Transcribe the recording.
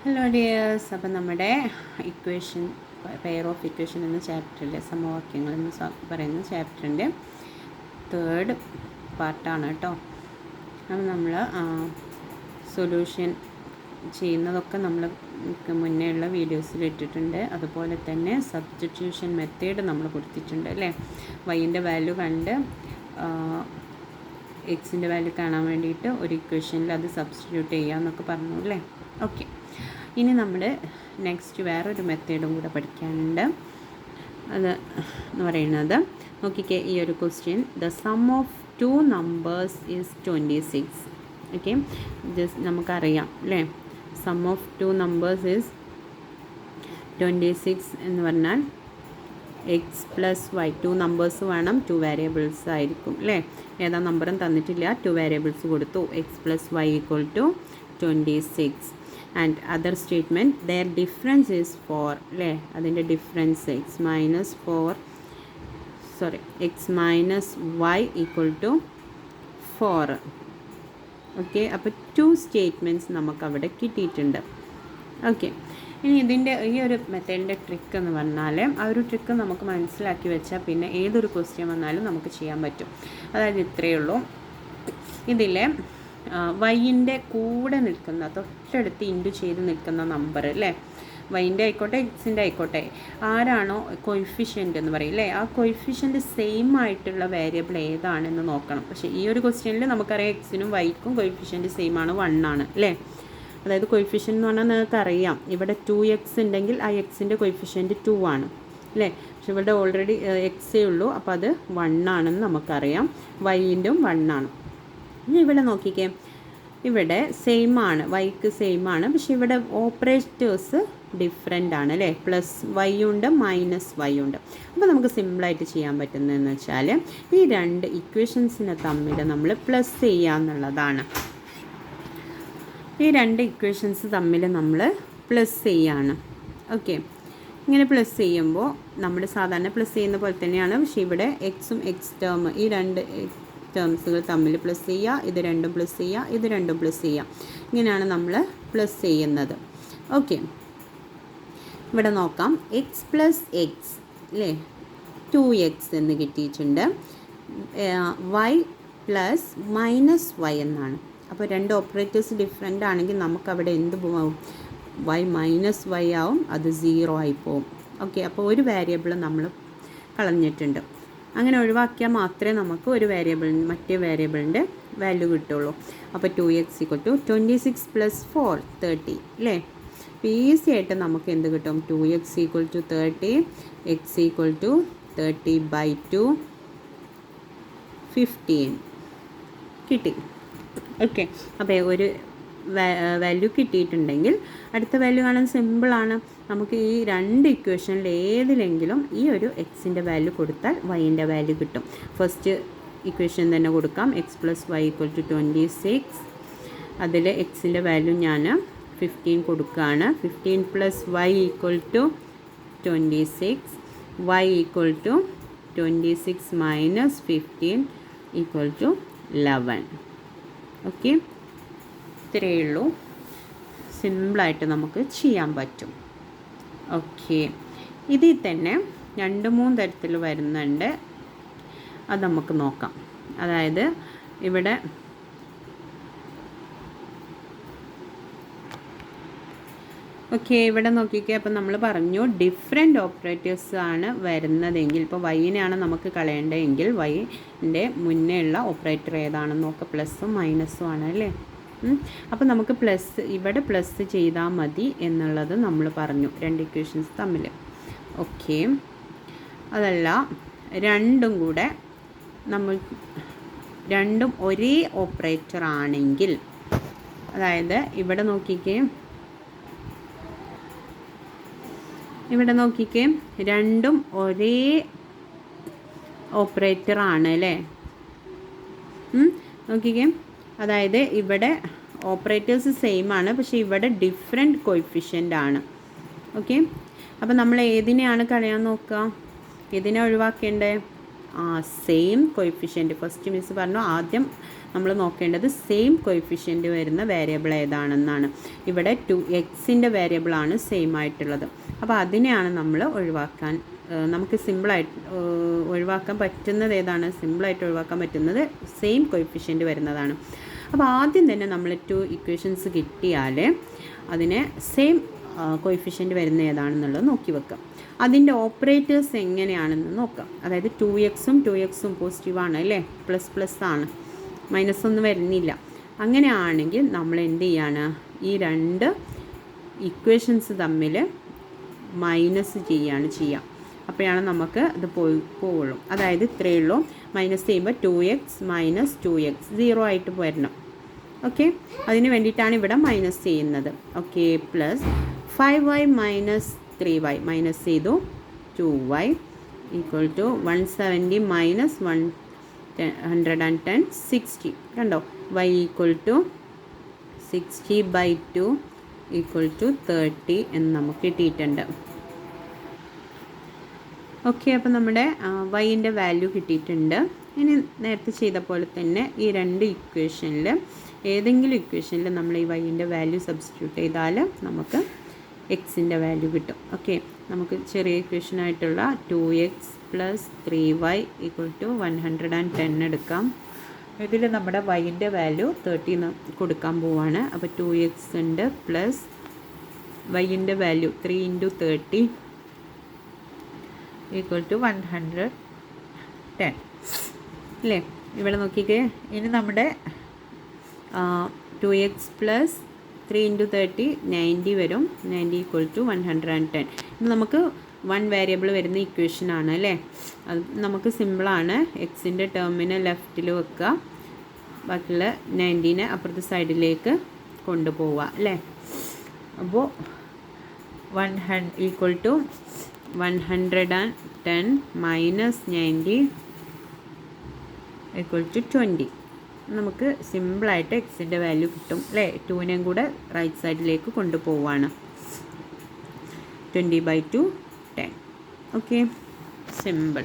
Hello dears, അപ്പം നമ്മുടെ equation pair of equation എന്ന ചാപ്റ്ററിലെ സമവാക്യങ്ങൾ എന്ന് പറയുന്ന ചാപ്റ്ററിൻ്റെ തേർഡ് പാർട്ടാണ് കേട്ടോ. അപ്പം നമ്മൾ സൊല്യൂഷൻ ചെയ്യുന്നതൊക്കെ നമ്മൾ മുന്നേ ഉള്ള വീഡിയോസിൽ ഇട്ടിട്ടുണ്ട്. അതുപോലെ തന്നെ സബ്സ്റ്റിറ്റ്യൂഷൻ മെത്തേഡ് നമ്മൾ കൊടുത്തിട്ടുണ്ട് അല്ലേ. വൈൻ്റെ വാല്യൂ കണ്ട് എക്സിൻ്റെ വാല്യൂ കാണാൻ വേണ്ടിയിട്ട് ഒരു ഇക്വേഷനിൽ അത് സബ്സ്റ്റിറ്റ്യൂട്ട് ചെയ്യാമെന്നൊക്കെ പറഞ്ഞു അല്ലേ. ഓക്കെ, ഇനി നമ്മൾ നെക്സ്റ്റ് വേറൊരു മെത്തേഡും കൂടെ പഠിക്കാനുണ്ട്. അത് എന്ന് പറയുന്നത് നോക്കിക്കേ, ഈ ഒരു question the sum of 2 numbers is 26. Okay, just നമുക്കറിയാം അല്ലേ, സം ഓഫ് 2 നമ്പേഴ്സ് ഈസ് 26 എന്ന് പറഞ്ഞാൽ എക്സ് പ്ലസ് വൈ. 2 നമ്പേഴ്സ് വേണം, 2 വേരിയബിൾസ് ആയിരിക്കും അല്ലേ. ഏതാ നമ്പറും തന്നിട്ടില്ല, 2 വേരിയബിൾസ് കൊടുത്തു. X plus y equal to 26. and other statement their difference is 4 അല്ലേ. അതിൻ്റെ difference x minus y equal to 4. Okay, അപ്പോൾ 2 സ്റ്റേറ്റ്മെൻറ്റ്സ് നമുക്കവിടെ കിട്ടിയിട്ടുണ്ട്. ഓക്കെ, ഇനി ഇതിൻ്റെ ഈ ഒരു മെത്തേഡിൻ്റെ ട്രിക്ക് എന്ന് പറഞ്ഞാൽ, ആ ഒരു ട്രിക്ക് നമുക്ക് മനസ്സിലാക്കി വെച്ചാൽ പിന്നെ ഏതൊരു ക്വസ്റ്റ്യൻ വന്നാലും നമുക്ക് ചെയ്യാൻ പറ്റും. അതായത് ഇത്രയേ ഉള്ളൂ. ഇതിലെ വൈൻ്റെ കൂടെ നിൽക്കുന്ന, തൊട്ടടുത്ത് ഇൻറ്റു ചെയ്ത് നിൽക്കുന്ന നമ്പർ അല്ലേ, വൈൻ്റെ ആയിക്കോട്ടെ എക്സിൻ്റെ ആയിക്കോട്ടെ, ആരാണോ കൊയിഫിഷ്യൻ്റ് എന്ന് പറയും അല്ലേ, ആ കൊയിഫിഷ്യൻ്റ് സെയിം ആയിട്ടുള്ള വേരിയബിൾ ഏതാണെന്ന് നോക്കണം. പക്ഷേ ഈ ഒരു ക്വസ്റ്റ്യനിൽ നമുക്കറിയാം എക്സിനും വൈക്കും കൊയിഫിഷ്യൻ്റ് സെയിം ആണ്, 1 ആണ് അല്ലേ. അതായത് കൊയിഫിഷ്യൻ്റ് എന്ന് പറഞ്ഞാൽ നിങ്ങൾക്കറിയാം, ഇവിടെ 2x ഉണ്ടെങ്കിൽ ആ എക്സിൻ്റെ കൊയിഫിഷ്യൻ്റ് 2 ആണ് അല്ലേ. പക്ഷെ ഇവിടെ ഓൾറെഡി എക്സേ ഉള്ളൂ, അപ്പോൾ അത് 1 ആണെന്ന് നമുക്കറിയാം. വൈൻ്റെയും 1 ആണ്. ഇനി ഇവിടെ നോക്കിക്കേ, ഇവിടെ സെയിം ആണ്, വൈക്ക് സെയിം ആണ്, പക്ഷെ ഇവിടെ ഓപ്പറേറ്റേഴ്സ് ഡിഫറെൻ്റ് ആണ് അല്ലേ. പ്ലസ് വൈ ഉണ്ട്, മൈനസ് വൈ ഉണ്ട്. അപ്പോൾ നമുക്ക് സിമ്പിളായിട്ട് ചെയ്യാൻ പറ്റുന്നതെന്ന് വെച്ചാൽ ഈ 2 ഇക്വേഷൻസിനെ തമ്മിൽ നമ്മൾ പ്ലസ് ചെയ്യുക എന്നുള്ളതാണ്. ഈ 2 ഇക്വേഷൻസ് തമ്മിൽ നമ്മൾ പ്ലസ് ചെയ്യാണ്. ഓക്കെ, ഇങ്ങനെ പ്ലസ് ചെയ്യുമ്പോൾ നമ്മൾ സാധാരണ പ്ലസ് ചെയ്യുന്ന പോലെ തന്നെയാണ്, പക്ഷേ ഇവിടെ എക്സും എക്സ് ടേം, ഈ 2 ടേംസുകൾ തമ്മിൽ പ്ലസ് ചെയ്യുക, ഇത് രണ്ടും പ്ലസ് ചെയ്യുക, ഇത് രണ്ടും പ്ലസ് ചെയ്യുക. ഇങ്ങനെയാണ് നമ്മൾ പ്ലസ് ചെയ്യുന്നത്. ഓക്കെ, ഇവിടെ നോക്കാം, എക്സ് പ്ലസ് എക്സ് അല്ലേ, 2x എന്ന് കിട്ടിയിട്ടുണ്ട്. വൈ പ്ലസ് മൈനസ് വൈ എന്നാണ്. അപ്പോൾ 2 ഓപ്പറേറ്റേഴ്സ് ഡിഫറെൻ്റ് ആണെങ്കിൽ നമുക്കവിടെ എന്ത് പോവും, വൈ മൈനസ് വൈ ആവും, അത് 0 ആയി പോവും. ഓക്കെ, അപ്പോൾ ഒരു വേരിയബിൾ നമ്മൾ കളഞ്ഞിട്ടുണ്ട്. അങ്ങനെ ഒഴിവാക്കിയാൽ മാത്രമേ നമുക്ക് ഒരു വേരിയബിളിന് മറ്റേ വേരിയബിളിൻ്റെ വാല്യൂ കിട്ടുള്ളൂ. അപ്പോൾ 2x ഈക്വൽ ടു 26 പ്ലസ് 4 30 അല്ലേ. അപ്പോൾ ഈസി ആയിട്ട് നമുക്ക് എന്ത് കിട്ടും, 2x equal to 30, x equal to 30/2 15 കിട്ടി. ഓക്കെ, അപ്പോൾ ഒരു വാല്യൂ കിട്ടിയിട്ടുണ്ടെങ്കിൽ അടുത്ത വാല്യൂ കാണാൻ സിമ്പിളാണ്. നമുക്ക് ഈ 2 ഇക്വേഷനിൽ ഏതിലെങ്കിലും ഈ ഒരു എക്സിൻ്റെ വാല്യൂ കൊടുത്താൽ വൈൻ്റെ വാല്യൂ കിട്ടും. ഫസ്റ്റ് ഇക്വേഷൻ തന്നെ കൊടുക്കാം, x plus y equal to 26. അതിൽ എക്സിൻ്റെ വാല്യൂ ഞാൻ 15 കൊടുക്കുകയാണ്. 15 plus y equal to 26, y equal to 26 minus 15 equal to 11. Okay, ഇത്രയേ ഉള്ളൂ. സിമ്പിളായിട്ട് നമുക്ക് ചെയ്യാൻ പറ്റും. ഓക്കെ, ഇതിൽ തന്നെ 2-3 തരത്തിൽ വരുന്നുണ്ട്, അത് നമുക്ക് നോക്കാം. അതായത് ഇവിടെ ഇവിടെ നോക്കിക്കേ, അപ്പം നമ്മൾ പറഞ്ഞു ഡിഫറെൻറ്റ് ഓപ്പറേറ്റേഴ്സ് ആണ് വരുന്നതെങ്കിൽ, ഇപ്പോൾ വൈനെയാണ് നമുക്ക് കളയേണ്ടതെങ്കിൽ വൈൻ്റെ മുന്നേ ഉള്ള ഓപ്പറേറ്റർ ഏതാണെന്ന് നോക്കുക, പ്ലസ്സും മൈനസും ആണ് അല്ലേ. അപ്പോൾ നമുക്ക് ഇവിടെ പ്ലസ് ചെയ്താൽ മതി എന്നുള്ളത് നമ്മൾ പറഞ്ഞു 2 ഇക്വേഷൻസ് തമ്മിൽ. ഓക്കെ, അതല്ല രണ്ടും ഒരേ ഓപ്പറേറ്റർ ആണെങ്കിൽ, അതായത് ഇവിടെ നോക്കിക്കേ രണ്ടും ഒരേ ഓപ്പറേറ്റർ ആണ് അല്ലേ. നോക്കിക്കേ, അതായത് ഇവിടെ ഓപ്പറേറ്റേഴ്സ് സെയിം ആണ്, പക്ഷേ ഇവിടെ ഡിഫറെൻറ്റ് കോയിഫിഷ്യൻ്റ് ആണ്. ഓക്കെ, അപ്പോൾ നമ്മൾ ഏതിനെയാണ് കളയാൻ നോക്കുക, ഏതിനെ ഒഴിവാക്കേണ്ടത്, സെയിം കോയിഫിഷ്യൻറ്റ്. ഫസ്റ്റ് മിസ് പറഞ്ഞു ആദ്യം നമ്മൾ നോക്കേണ്ടത് സെയിം കോയിഫിഷ്യൻറ്റ് വരുന്ന വേരിയബിൾ ഏതാണെന്നാണ്. ഇവിടെ 2x വേരിയബിളാണ് സെയിം ആയിട്ടുള്ളത്. അപ്പോൾ അതിനെയാണ് നമ്മൾ ഒഴിവാക്കാൻ, നമുക്ക് സിമ്പിളായിട്ട് ഒഴിവാക്കാൻ പറ്റുന്നത് ഏതാണ്? സിമ്പിളായിട്ട് ഒഴിവാക്കാൻ പറ്റുന്നത് സെയിം കോയിഫിഷ്യൻറ്റ് വരുന്നതാണ്. അപ്പോൾ ആദ്യം തന്നെ നമ്മൾ 2 ഇക്വേഷൻസ് കിട്ടിയാൽ അതിനെ സെയിം കോയിഫിഷ്യൻറ്റ് വരുന്ന ഏതാണെന്നുള്ളത് നോക്കി വെക്കാം. അതിൻ്റെ ഓപ്പറേറ്റേഴ്സ് എങ്ങനെയാണെന്ന് നോക്കാം. അതായത് 2x പോസിറ്റീവാണ് അല്ലേ, പ്ലസ് ആണ്, മൈനസ് ഒന്നും വരുന്നില്ല. അങ്ങനെയാണെങ്കിൽ നമ്മൾ എന്ത് ചെയ്യാണ്, ഈ 2 ഇക്വേഷൻസ് തമ്മിൽ മൈനസ് ചെയ്യുക. അപ്പോഴാണ് നമുക്ക് ഇത് പോവുള്ളൂ. അതായത് ഇത്രയേ ഉള്ളൂ. മൈനസ് ചെയ്യുമ്പോൾ 2x മൈനസ് 2x 0 ആയിട്ട് വരണം. ഓക്കെ, അതിന് വേണ്ടിയിട്ടാണ് ഇവിടെ മൈനസ് ചെയ്യുന്നത്. Okay, plus 5y minus 3y minus ചെയ്തു 2y ഈക്വൽ ടു 170 മൈനസ് 110 60. കണ്ടോ, y equal to 60/2 equal to 30 എന്ന് നമുക്ക് കിട്ടിയിട്ടുണ്ട്. ഓക്കെ, അപ്പോൾ നമ്മുടെ വൈൻ്റെ വാല്യൂ കിട്ടിയിട്ടുണ്ട്. ഇനി നേരത്തെ ചെയ്ത പോലെ തന്നെ ഈ 2 ഇക്വേഷനിൽ ഏതെങ്കിലും ഇക്വേഷനിൽ നമ്മൾ ഈ വൈൻ്റെ വാല്യൂ സബ്സ്റ്റിറ്റ്യൂട്ട് ചെയ്താൽ നമുക്ക് എക്സിൻ്റെ വാല്യൂ കിട്ടും. ഓക്കെ, നമുക്ക് ചെറിയ ഇക്വേഷനായിട്ടുള്ള 2x plus 3y equal to 110 എടുക്കാം. ഇതിൽ നമ്മുടെ വൈൻ്റെ വാല്യൂ 30 കൊടുക്കാൻ പോവാണ്. അപ്പോൾ 2x ഉണ്ട് പ്ലസ് വൈൻ്റെ വാല്യൂ 3 × 30 ഈക്വൽ ടു 110 അല്ലേ. ഇവിടെ നോക്കിക്കേ, ഇനി നമ്മുടെ 2x പ്ലസ് 3 × 30 90 വരും. 90 ഈക്വൽ ടു 110. ഇത് നമുക്ക് 1 വേരിയബിൾ വരുന്ന ഇക്വേഷനാണ് അല്ലേ. അത് നമുക്ക് സിമ്പിളാണ്. എക്സിൻ്റെ ടേമിനെ ലെഫ്റ്റിൽ വെക്കുക, ബാക്കിയുള്ള 90നെ അപ്പുറത്തെ സൈഡിലേക്ക് കൊണ്ടുപോവുക അല്ലേ. അപ്പോൾ 100 equal to 110 minus 90 equal to 20. നമുക്ക് സിമ്പിളായിട്ട് എക്സിൻ്റെ വാല്യൂ കിട്ടും അല്ലേ. 2നെയും കൂടെ റൈറ്റ് സൈഡിലേക്ക് കൊണ്ടുപോവാണ്. 20/2 10. Okay, simple.